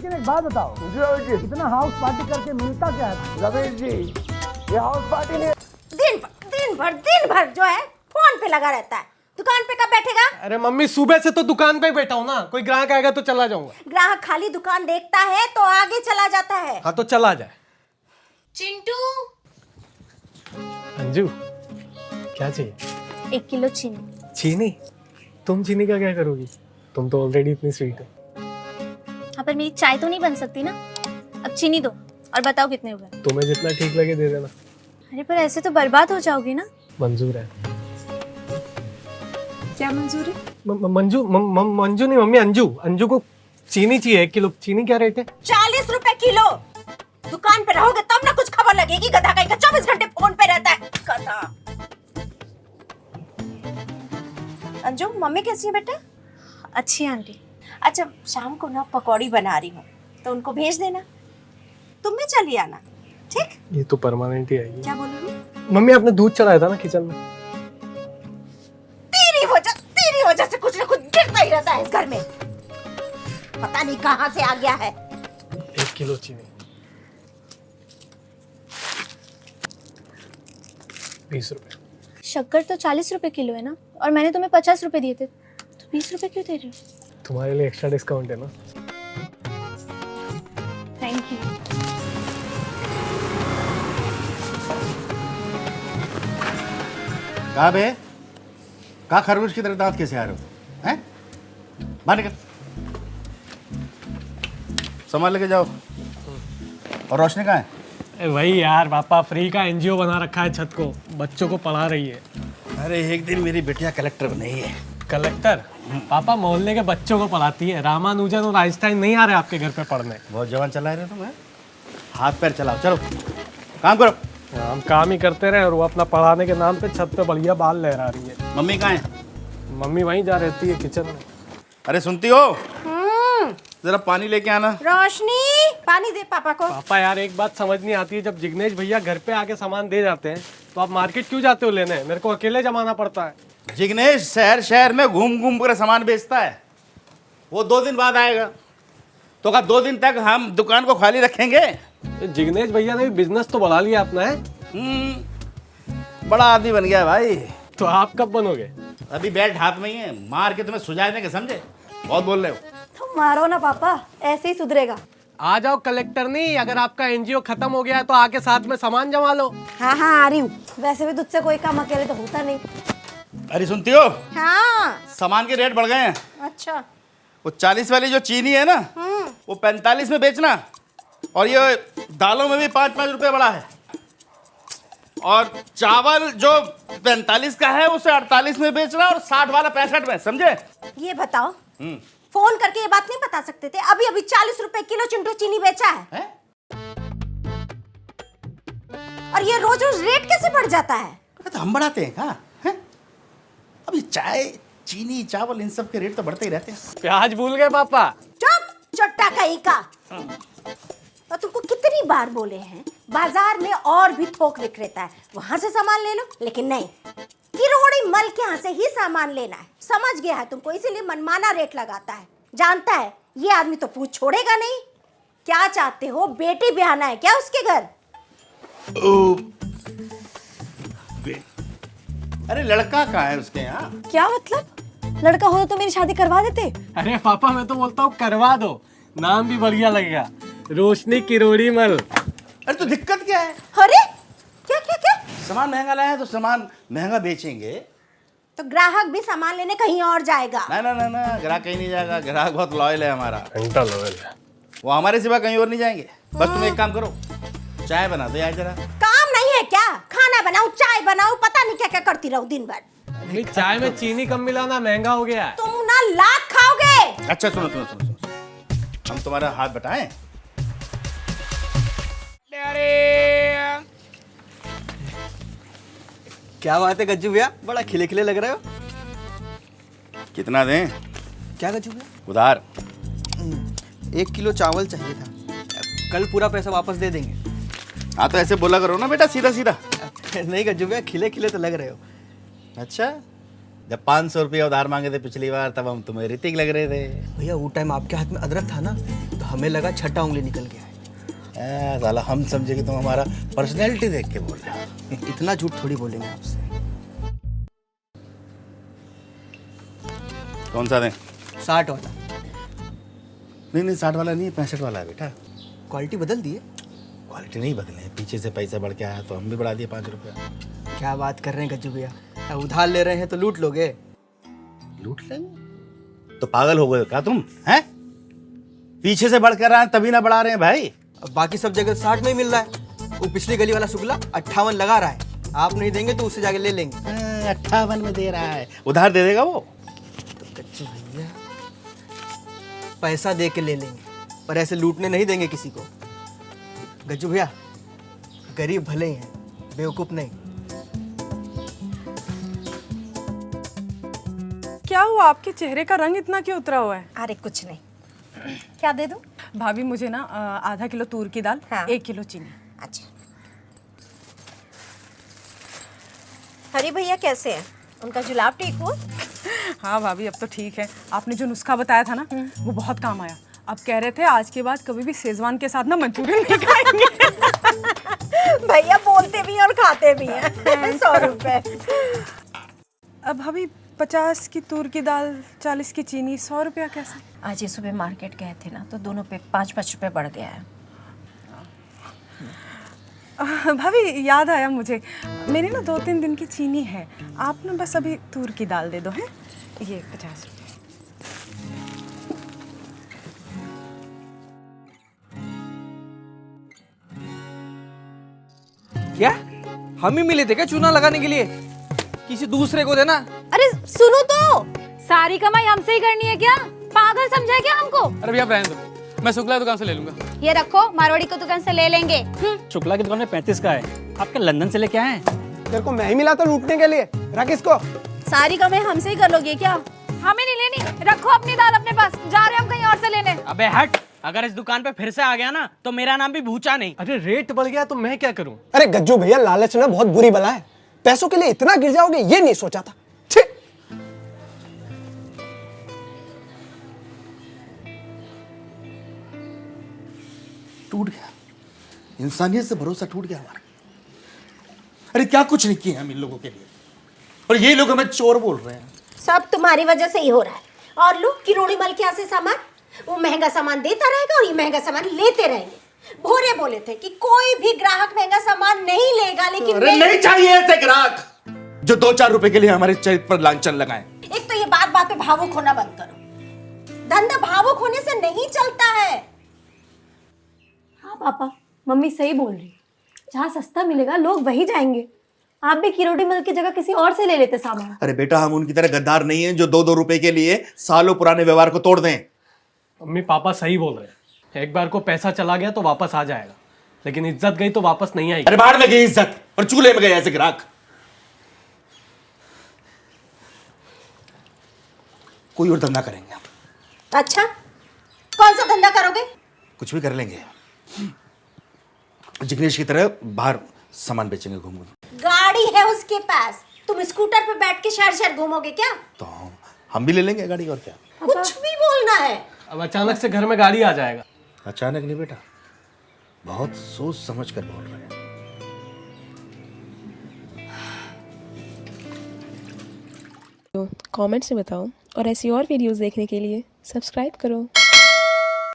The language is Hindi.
लेकिन एक बात बताओ, जी इतना हाउस पार्टी करके मिलता क्या है? रमेश जी, ये हाउस पार्टी नहीं। दिन भर जो है फोन पे लगा रहता है। दुकान पे कब बैठेगा? अरे मम्मी सुबह से तो दुकान पे ही बैठा हूँ ना, कोई ग्राहक आएगा तो चला जाऊंगा। ग्राहक खाली दुकान देखता है तो आगे चला जाता है। हाँ तो चला जाए। चिंटू, अंजू क्या चाहिए? 1 किलो चीनी। चीनी? तुम चीनी का क्या करोगी? तुम तो ऑलरेडी इतनी स्वीट हो। हाँ पर मेरी चाय तो नहीं बन सकती ना। अब चीनी दो और बताओ कितने हुए। तुम्हें जितना ठीक लगे दे देना। अरे पर ऐसे तो बर्बाद हो जाओगी ना। मंजूर है। क्या मंजूर है? मंजू नहीं मम्मी, अंजू। अंजू को चीनी चाहिए 1 किलो। चीनी क्या रेट है? 40 रुपए किलो। दुकान पे रहोगे तब ना कुछ खबर लगेगी। गधा कहीं का 24 घंटे फोन पे रहता है गधा। अंजू, मम्मी कैसी है बेटा? अच्छी है आंटी। अच्छा, शाम को ना पकौड़ी बना रही हूँ तो उनको भेज देना। तुम भी चली आना, ठीक? ये तो परमानेंट ही आएगी। क्या बोलोगी? मम्मी आपने दूध चढ़ाया था ना किचन में। तेरी वजह से कुछ ना कुछ गिरता ही रहता है इस घर में। पता नहीं कहाँ से आ गया है। 1 किलो चीनी 20 रुपए। शक्कर तो 40 रुपए किलो है ना, और मैंने तुम्हें 50 रुपए दिए थे, तो 20 रुपए क्यों दे रहे हो? तुम्हारे लिए एक्स्ट्रा डिस्काउंट है ना। Thank you. कहाँ बे? कहाँ खरगोश की तरह दांत कैसे आ रहे हो? हैं? बाहर निकल। सामान लेके जाओ। और रोशनी कहाँ है? वही यार, पापा फ्री का एनजीओ बना रखा है छत को, बच्चों को पढ़ा रही है। अरे एक दिन मेरी बेटिया कलेक्टर बनी है। कलेक्टर? पापा मोहल्ले के बच्चों को पढ़ाती है। रामानुजन और आइंस्टाइन नहीं आ रहे आपके घर पे पढ़ने। बहुत जवान चला रहे तुम, हैं? हाथ पैर चलाओ, चलो काम करो। हम काम ही करते रहे और वो अपना पढ़ाने के नाम पे छत पे बढ़िया बाल लहरा रही है। मम्मी कहाँ है? मम्मी वहीं जा रहती है किचन में। अरे सुनती हो? जरा पानी लेके आना। रोशनी, पानी दे पापा को। पापा यार एक बात समझ नहीं आती है, जब जिग्नेश भैया घर पे आके सामान दे जाते हैं तो आप मार्केट क्यों जाते हो लेने? मेरे को अकेले जमाना पड़ता है। जिग्नेश शहर शहर में घूम घूम कर सामान बेचता है। वो 2 दिन बाद आएगा तो क्या 2 दिन तक हम दुकान को खाली रखेंगे? जिग्नेश भैया ने भी बिजनेस तो बढ़ा लिया अपना है। बड़ा आदमी बन गया भाई। तो आप कब बनोगे? अभी बैट हाथ में ही है, मार के तुम्हें सुझा देंगे, समझे? बहुत बोल रहे हो। तुम मारो ना पापा, ऐसे ही सुधरेगा। आ जाओ कलेक्टर। नहीं, अगर आपका एनजीओ खत्म हो गया है तो आके साथ में सामान जमा लो। हाँ आ रही हूँ। वैसे भी तुझसे कोई काम अकेले तो होता नहीं। अरे सुनती हो? हाँ। सामान के रेट बढ़ गए हैं। अच्छा। वो 40 वाली जो चीनी है ना, वो 45 में बेचना, और ये दालों में भी 5-5 रुपए बढ़ा है। और चावल जो 45 का है उसे 48 में बेचना, और 60 वाला 65 में, समझे? ये बताओ, फोन करके ये बात नहीं बता सकते थे? अभी अभी 40 रुपए किलो चिंटू चीनी बेचा है? और ये रोज रोज रेट कैसे बढ़ जाता है? तो हम बढ़ाते हैं कहाँ? अभी चाय, चीनी, चावल, इन सब के रेट तो बढ़ते ही रहते हैं। प्याज भूल गए पापा? चुप, चट्टा कहीं का। और तुमको कितनी बार बोले हैं बाजार में और भी थोक विक्रेता है, वहां से सामान ले लो, लेकिन नहीं, किरोड़ी मल के यहाँ से ही सामान लेना है। समझ गया है तुमको, इसीलिए मनमाना रेट लगाता है। जानता है ये आदमी तो पूछ छोड़ेगा नहीं। क्या चाहते हो? बेटी ब्याहना है क्या उसके घर? अरे लड़का कहाँ है उसके यहाँ? क्या मतलब? लड़का होता तो मेरी शादी करवा देते। अरे पापा मैं तो बोलता हूँ करवा दो, नाम भी बढ़िया लगेगा, रोशनी किरोड़ी मल। अरे तो दिक्कत क्या है? अरे क्या क्या क्या? सामान महंगा लाया है तो सामान महंगा बेचेंगे। तो ग्राहक भी सामान लेने कहीं और जाएगा। ना, ग्राहक कहीं नहीं जाएगा। ग्राहक बहुत लॉयल है हमारा। घंटा लॉयल है। वो हमारे सिवा कहीं और नहीं जाएंगे। बस तुम एक काम करो, चाय बना दो यार जरा। काम नहीं है क्या? खाना बनाऊं, चाय बनाऊं, पता नहीं क्या क्या करती रहूं दिन भर। नहीं, चाय में चीनी कम मिलाना, महंगा हो गया है। तुम ना लात खाओगे। अच्छा सुनो, हम तुम्हारा हाथ बटाएं। क्या बात है गज्जू भैया, बड़ा खिले खिले लग रहे हो। कितना दें? क्या गज्जू भैया? उधार 1 किलो चावल चाहिए था, कल पूरा पैसा वापस दे देंगे। हाँ तो ऐसे बोला करो ना बेटा, सीधा सीधा। नहीं गज्जू भैया, खिले खिले तो लग रहे हो। अच्छा, जब 500 रुपया उधार मांगे थे पिछली बार तब हम तुम्हें ऋतिक लग रहे थे। भैया वो टाइम आपके हाथ में अदरक था ना, तो हमें लगा छठा उंगली निकल गया है। साला हम समझे कि तुम हमारा पर्सनैलिटी देख के बोल रहे हो। इतना झूठ थोड़ी बोलेंगे आपसे। कौन सा दें? 60 वाला। नहीं 60 वाला नहीं है, 65 वाला है बेटा। क्वालिटी बदल दिए? क्वालिटी नहीं बदले, पीछे से पैसा बढ़ के आया तो हम भी बढ़ा दिए 5 रुपया। क्या बात कर रहे हैं गज्जू भैया, उधार ले रहे हैं तो लूट लोगे? लूट लेंगे तो पागल हो गए क्या तुम? हैं? पीछे से बढ़ कर आए तभी ना बढ़ा रहे हैं भाई। अब बाकी सब जगह 60 में ही मिल रहा है। वो पिछली गली वाला शुक्ला 58 लगा रहा है, आप नहीं देंगे तो उससे जाके ले लेंगे। 58 में दे रहा है, उधार दे देगा वो? तो गज्जू भैया पैसा दे के ले लेंगे, पर ऐसे लूटने नहीं देंगे किसी को। गज्जू भैया गरीब भले ही हैं, बेवकूफ नहीं। क्या हुआ, आपके चेहरे का रंग इतना क्यों उतरा हुआ है? अरे कुछ नहीं। क्या दे दूं? भाभी मुझे ना आधा किलो तूर की दाल, हाँ। 1 किलो चीनी। अच्छा। हरी भैया कैसे हैं? उनका जुलाब ठीक हुआ? हाँ भाभी अब तो ठीक है। आपने जो नुस्खा बताया था ना वो बहुत काम आया। अब कह रहे थे आज के बाद कभी भी शेजवान के साथ ना मंचूरियन नहीं खाएंगे। भैया बोलते भी हैं और खाते भी हैं। 100 रुपए। अब भाभी 50 की तूर की दाल, 40 की चीनी, 100 रुपया कैसे? आज ये सुबह मार्केट गए थे ना तो दोनों पे 5-5 रुपए बढ़ गया है। भाभी याद आया मुझे, मेरी ना 2-3 दिन की चीनी है, आप ना बस अभी तूर की दाल दे दो। हैं ये 50 रुपये। क्या हम ही मिले थे क्या चूना लगाने के लिए? किसी दूसरे को देना। अरे सुनो तो, सारी कमाई हमसे ही करनी है क्या? पागल समझा है क्या हमको? अरे भैया रहने दो, मैं शुक्ला की दुकान से ले लूंगा। ये रखो, मारवाड़ी की दुकान से ले लेंगे। शुक्ला की दुकान में 35 का है, आपके लंदन से लेके आए हैं। तेरे को मैं ही मिला था लूटने के लिए, रख इसको। सारी कमाई हमसे ही कर लोगे क्या? हमें नहीं लेनी, रखो अपनी दाल अपने पास, जा रहे हम कहीं और से लेने। अबे हट, अगर इस दुकान पे फिर से आ गया ना तो मेरा नाम भी भूचा नहीं। अरे रेट बढ़ गया तो मैं क्या करूं? अरे गज्जू भैया लालच ना बहुत बुरी बला है, पैसों के लिए इतना गिर जाओगे ये नहीं सोचा था। छी! टूट गया, इंसानियत से भरोसा टूट गया हमारा। अरे क्या कुछ नहीं किया हम इन लोगों के लिए, और ये लोग हमें चोर बोल रहे हैं। सब तुम्हारी वजह से ही हो रहा है। और लोग किरोड़ी मल के यहाँ से सामान, वो महंगा सामान देता रहेगा और ये महंगा सामान लेते रहेंगे। भोरे बोले थे कि कोई भी ग्राहक महंगा सामान नहीं लेगा, लेकिन अरे नहीं चाहिए ऐसे ग्राहक जो 2-4 रुपए के लिए हमारे चरित्र पर लांछन लगाएं। एक तो ये बात पे भावुक होना बंद करो। धंधा भावुक होने से नहीं चलता है। हाँ पापा, मम्मी सही बोल रही है। जहाँ सस्ता मिलेगा लोग वहीं जाएंगे। आप भी किरोड़ी मल की जगह किसी और से ले लेते सामान। अरे बेटा हम उनकी तरह गद्दार नहीं हैं जो 2-2 रुपए के लिए सालों पुराने व्यवहार को तोड़ दें। मम्मी पापा सही बोल रहे हैं, एक बार को पैसा चला गया तो वापस आ जाएगा, लेकिन इज्जत गई तो वापस नहीं आएगी। अरे बाहर में गई इज्जत और चूल्हे में गए ऐसे ग्राहक। कोई और धंधा करेंगे हम। अच्छा, कौन सा धंधा करोगे? कुछ भी कर लेंगे, जिग्नेश की तरह बाहर सामान बेचेंगे घूम घूम। गाड़ी है उसके पास, तुम स्कूटर पे बैठ के शहर शहर घूमोगे क्या? तो हम भी ले लेंगे गाड़ी, और क्या। कुछ भी बोलना है। अब अचानक से घर में गाड़ी आ जाएगा। अचानक नहीं बेटा, बहुत सोच समझ कर बोल रहे हैं। कमेंट्स में बताओ और ऐसी और वीडियोस देखने के लिए सब्सक्राइब करो।